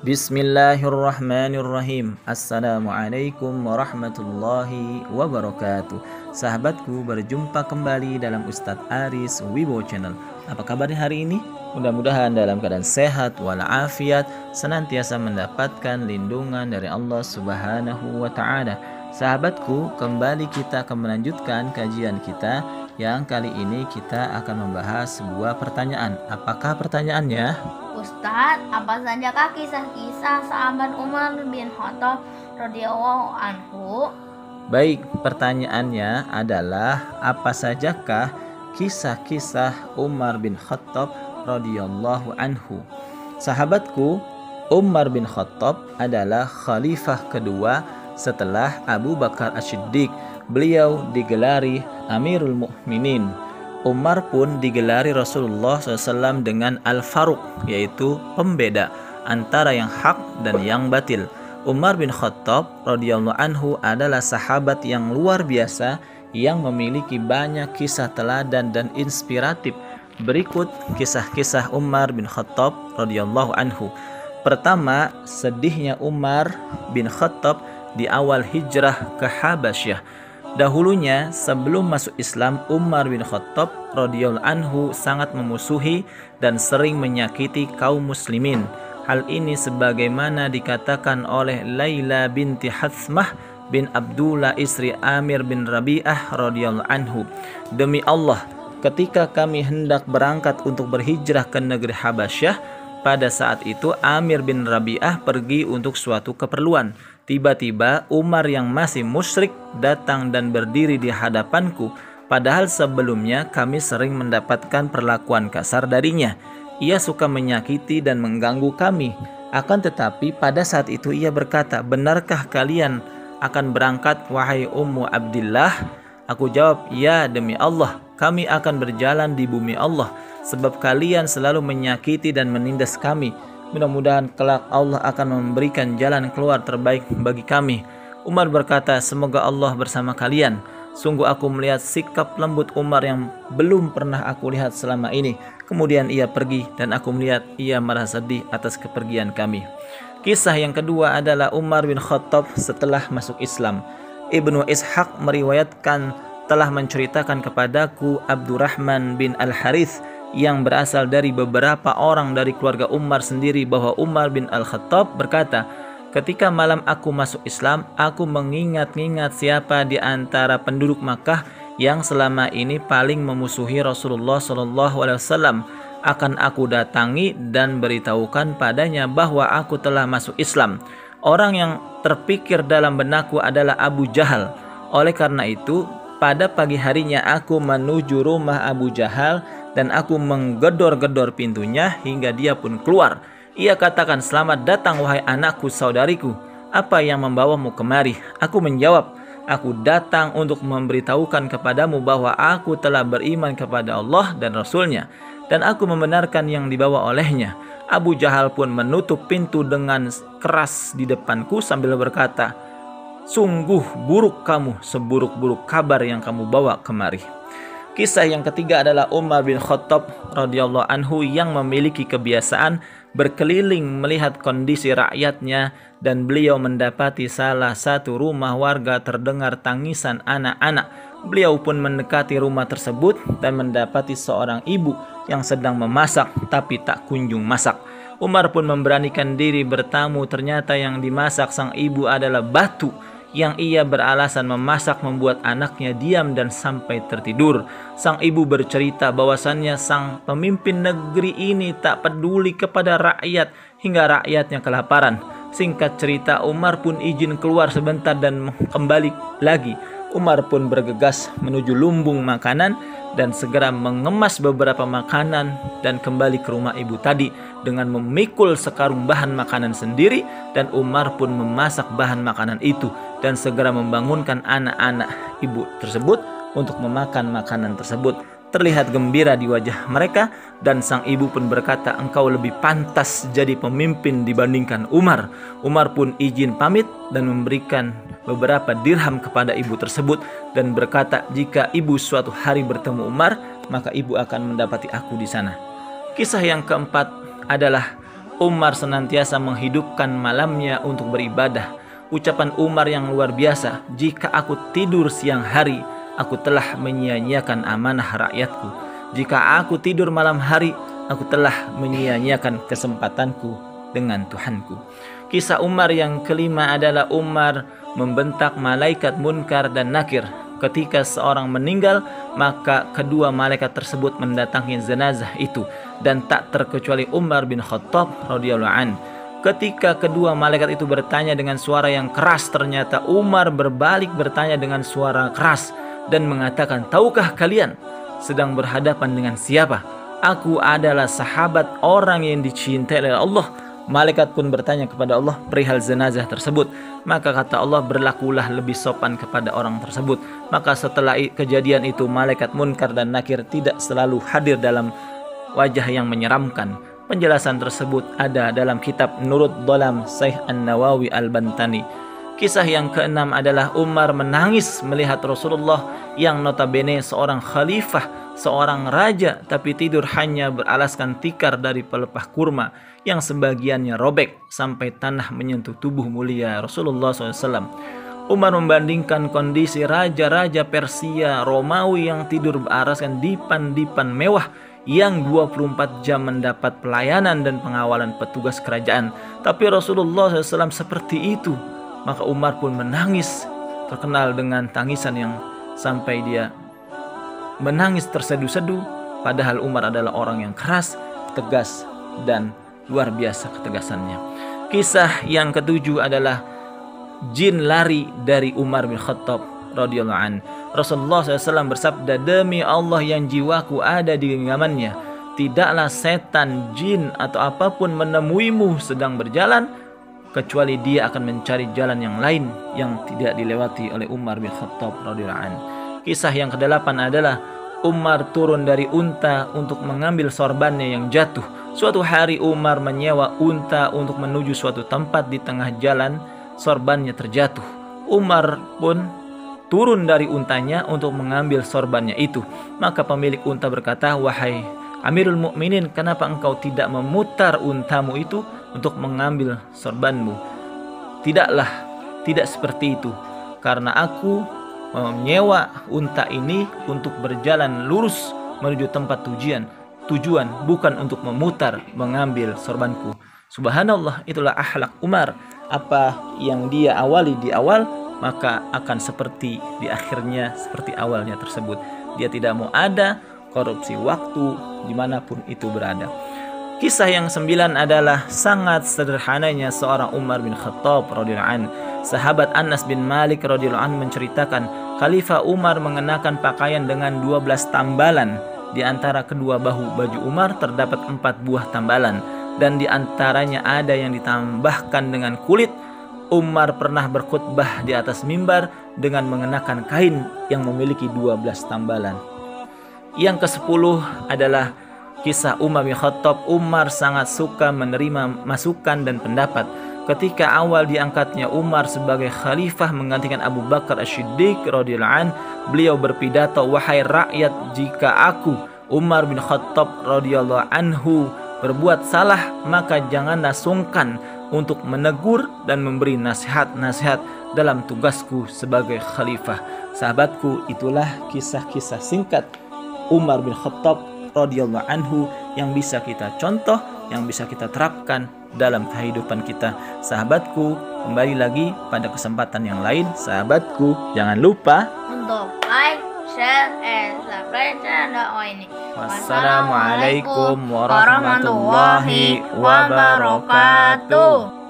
Bismillahirrahmanirrahim. Assalamualaikum warahmatullahi wabarakatuh. Sahabatku, berjumpa kembali dalam Ustadz Aris Wibowo Channel. Apa kabar hari ini? Mudah-mudahan dalam keadaan sehat walafiat, senantiasa mendapatkan lindungan dari Allah Subhanahu wa Ta'ala. Sahabatku, kembali kita akan melanjutkan kajian kita. Yang kali ini kita akan membahas sebuah pertanyaan. Apakah pertanyaannya? Ustadz, apa sajakah kisah-kisah sahabat Umar bin Khattab radhiyallahu anhu? Baik, pertanyaannya adalah apa sajakah kisah-kisah Umar bin Khattab radhiyallahu anhu? Sahabatku, Umar bin Khattab adalah khalifah kedua setelah Abu Bakar As-Siddiq. Beliau digelari Amirul Mukminin. Umar pun digelari Rasulullah SAW dengan Al-Faruq, yaitu pembeda antara yang hak dan yang batil. Umar bin Khattab radhiyallahu anhu adalah sahabat yang luar biasa yang memiliki banyak kisah teladan dan inspiratif. Berikut kisah-kisah Umar bin Khattab radhiyallahu anhu. Pertama, sedihnya Umar bin Khattab di awal hijrah ke Habasyah. Dahulunya sebelum masuk Islam, Umar bin Khattab radhiyallahu anhu sangat memusuhi dan sering menyakiti kaum muslimin. Hal ini sebagaimana dikatakan oleh Laila binti Hathmah bin Abdullah istri Amir bin Rabi'ah radhiyallahu anhu. Demi Allah, ketika kami hendak berangkat untuk berhijrah ke negeri Habasyah, pada saat itu Amir bin Rabi'ah pergi untuk suatu keperluan. Tiba-tiba Umar yang masih musyrik datang dan berdiri di hadapanku. Padahal sebelumnya kami sering mendapatkan perlakuan kasar darinya. Ia suka menyakiti dan mengganggu kami. Akan tetapi pada saat itu ia berkata, "Benarkah kalian akan berangkat, wahai Ummu Abdillah?" Aku jawab, "Ya, demi Allah, kami akan berjalan di bumi Allah, sebab kalian selalu menyakiti dan menindas kami. Mudah-mudahan kelak Allah akan memberikan jalan keluar terbaik bagi kami." Umar berkata, "Semoga Allah bersama kalian. Sungguh aku melihat sikap lembut Umar yang belum pernah aku lihat selama ini." Kemudian ia pergi dan aku melihat ia merasa sedih atas kepergian kami. Kisah yang kedua adalah Umar bin Khattab setelah masuk Islam. Ibnu Ishaq meriwayatkan telah menceritakan kepadaku Abdurrahman bin Al-Harith yang berasal dari beberapa orang dari keluarga Umar sendiri bahwa Umar bin Al-Khattab berkata, "Ketika malam aku masuk Islam, aku mengingat-ingat siapa di antara penduduk Makkah yang selama ini paling memusuhi Rasulullah SAW. Akan aku datangi dan beritahukan padanya bahwa aku telah masuk Islam. Orang yang terpikir dalam benakku adalah Abu Jahal. Oleh karena itu, pada pagi harinya aku menuju rumah Abu Jahal dan aku menggedor-gedor pintunya hingga dia pun keluar. Ia katakan, 'Selamat datang wahai anakku saudariku. Apa yang membawamu kemari?' Aku menjawab, 'Aku datang untuk memberitahukan kepadamu bahwa aku telah beriman kepada Allah dan Rasulnya, dan aku membenarkan yang dibawa olehnya.' Abu Jahal pun menutup pintu dengan keras di depanku sambil berkata, 'Sungguh buruk kamu, seburuk-buruk kabar yang kamu bawa kemari.'" Kisah yang ketiga adalah Umar bin Khattab radhiyallahu anhu yang memiliki kebiasaan berkeliling melihat kondisi rakyatnya, dan beliau mendapati salah satu rumah warga terdengar tangisan anak-anak. Beliau pun mendekati rumah tersebut dan mendapati seorang ibu yang sedang memasak tapi tak kunjung masak. Umar pun memberanikan diri bertamu. Ternyata yang dimasak sang ibu adalah batu yang ia beralasan memasak membuat anaknya diam dan sampai tertidur. Sang ibu bercerita bahwasannya sang pemimpin negeri ini tak peduli kepada rakyat hingga rakyatnya kelaparan. Singkat cerita, Umar pun izin keluar sebentar dan kembali lagi. Umar pun bergegas menuju lumbung makanan dan segera mengemas beberapa makanan dan kembali ke rumah ibu tadi dengan memikul sekarung bahan makanan sendiri, dan Umar pun memasak bahan makanan itu dan segera membangunkan anak-anak ibu tersebut untuk memakan makanan tersebut. Terlihat gembira di wajah mereka, dan sang ibu pun berkata, "Engkau lebih pantas jadi pemimpin dibandingkan Umar." Umar pun izin pamit dan memberikan beberapa dirham kepada ibu tersebut dan berkata, "Jika ibu suatu hari bertemu Umar, maka ibu akan mendapati aku di sana." Kisah yang keempat adalah Umar senantiasa menghidupkan malamnya untuk beribadah. Ucapan Umar yang luar biasa, jika aku tidur siang hari, aku telah menyia-nyiakan amanah rakyatku. Jika aku tidur malam hari, aku telah menyia-nyiakan kesempatanku dengan Tuhanku. Kisah Umar yang kelima adalah Umar membentak malaikat Munkar dan Nakir. Ketika seorang meninggal, maka kedua malaikat tersebut mendatangi jenazah itu, dan tak terkecuali Umar bin Khattab radhiyallahu an. Ketika kedua malaikat itu bertanya dengan suara yang keras, ternyata Umar berbalik bertanya dengan suara keras dan mengatakan, "Tahukah kalian sedang berhadapan dengan siapa? Aku adalah sahabat orang yang dicintai oleh Allah." Malaikat pun bertanya kepada Allah perihal jenazah tersebut. Maka kata Allah, berlakulah lebih sopan kepada orang tersebut. Maka setelah kejadian itu, malaikat Munkar dan Nakir tidak selalu hadir dalam wajah yang menyeramkan. Penjelasan tersebut ada dalam kitab Nurud Dhalam Syekh An-Nawawi Al-Bantani. Kisah yang keenam adalah Umar menangis melihat Rasulullah yang notabene seorang khalifah, seorang raja, tapi tidur hanya beralaskan tikar dari pelepah kurma yang sebagiannya robek sampai tanah menyentuh tubuh mulia Rasulullah SAW. Umar membandingkan kondisi raja-raja Persia, Romawi yang tidur beralaskan dipan-dipan mewah yang 24 jam mendapat pelayanan dan pengawalan petugas kerajaan. Tapi Rasulullah SAW seperti itu. Maka Umar pun menangis, terkenal dengan tangisan yang sampai dia menangis terseduh-seduh. Padahal Umar adalah orang yang keras, tegas, dan luar biasa ketegasannya. Kisah yang ketujuh adalah jin lari dari Umar bin Khattab radhiyallahu an. Rasulullah SAW bersabda, "Demi Allah yang jiwaku ada di genggamannya, tidaklah setan, jin, atau apapun menemuimu sedang berjalan, kecuali dia akan mencari jalan yang lain yang tidak dilewati oleh Umar bin Khattab radhiyallahu an." Kisah yang kedelapan adalah Umar turun dari unta untuk mengambil sorbannya yang jatuh. Suatu hari Umar menyewa unta untuk menuju suatu tempat di tengah jalan, sorbannya terjatuh. Umar pun turun dari untanya untuk mengambil sorbannya itu. Maka pemilik unta berkata, "Wahai Amirul Mukminin, kenapa engkau tidak memutar untamu itu untuk mengambil sorbanmu?" Tidak seperti itu. Karena aku menyewa unta ini untuk berjalan lurus menuju tempat tujuan, bukan untuk memutar mengambil sorbanku. Subhanallah, itulah akhlak Umar. Apa yang dia awali di awal, maka akan seperti di akhirnya seperti awalnya tersebut. Dia tidak mau ada korupsi waktu dimanapun itu berada. Kisah yang 9 adalah sangat sederhananya seorang Umar bin Khattab radhiyallahu an. Sahabat Anas bin Malik radhiyallahu an menceritakan, Khalifah Umar mengenakan pakaian dengan 12 tambalan. Di antara kedua bahu baju Umar terdapat 4 buah tambalan, dan di antaranya ada yang ditambahkan dengan kulit. Umar pernah berkhutbah di atas mimbar dengan mengenakan kain yang memiliki 12 tambalan. Yang ke-10 adalah kisah Umar bin Khattab. Umar sangat suka menerima masukan dan pendapat. Ketika awal diangkatnya Umar sebagai khalifah menggantikan Abu Bakar As-Siddiq radhiyallahu an, beliau berpidato, "Wahai rakyat, jika aku Umar bin Khattab radhiyallahu anhu berbuat salah, maka janganlah sungkan untuk menegur dan memberi nasihat-nasihat dalam tugasku sebagai khalifah." Sahabatku, itulah kisah-kisah singkat Umar bin Khattab radhiyallahu anhu yang bisa kita contoh, yang bisa kita terapkan dalam kehidupan kita. Sahabatku, kembali lagi pada kesempatan yang lain. Sahabatku, jangan lupa untuk like, share, and subscribe channel ini. Wassalamualaikum warahmatullahi wabarakatuh.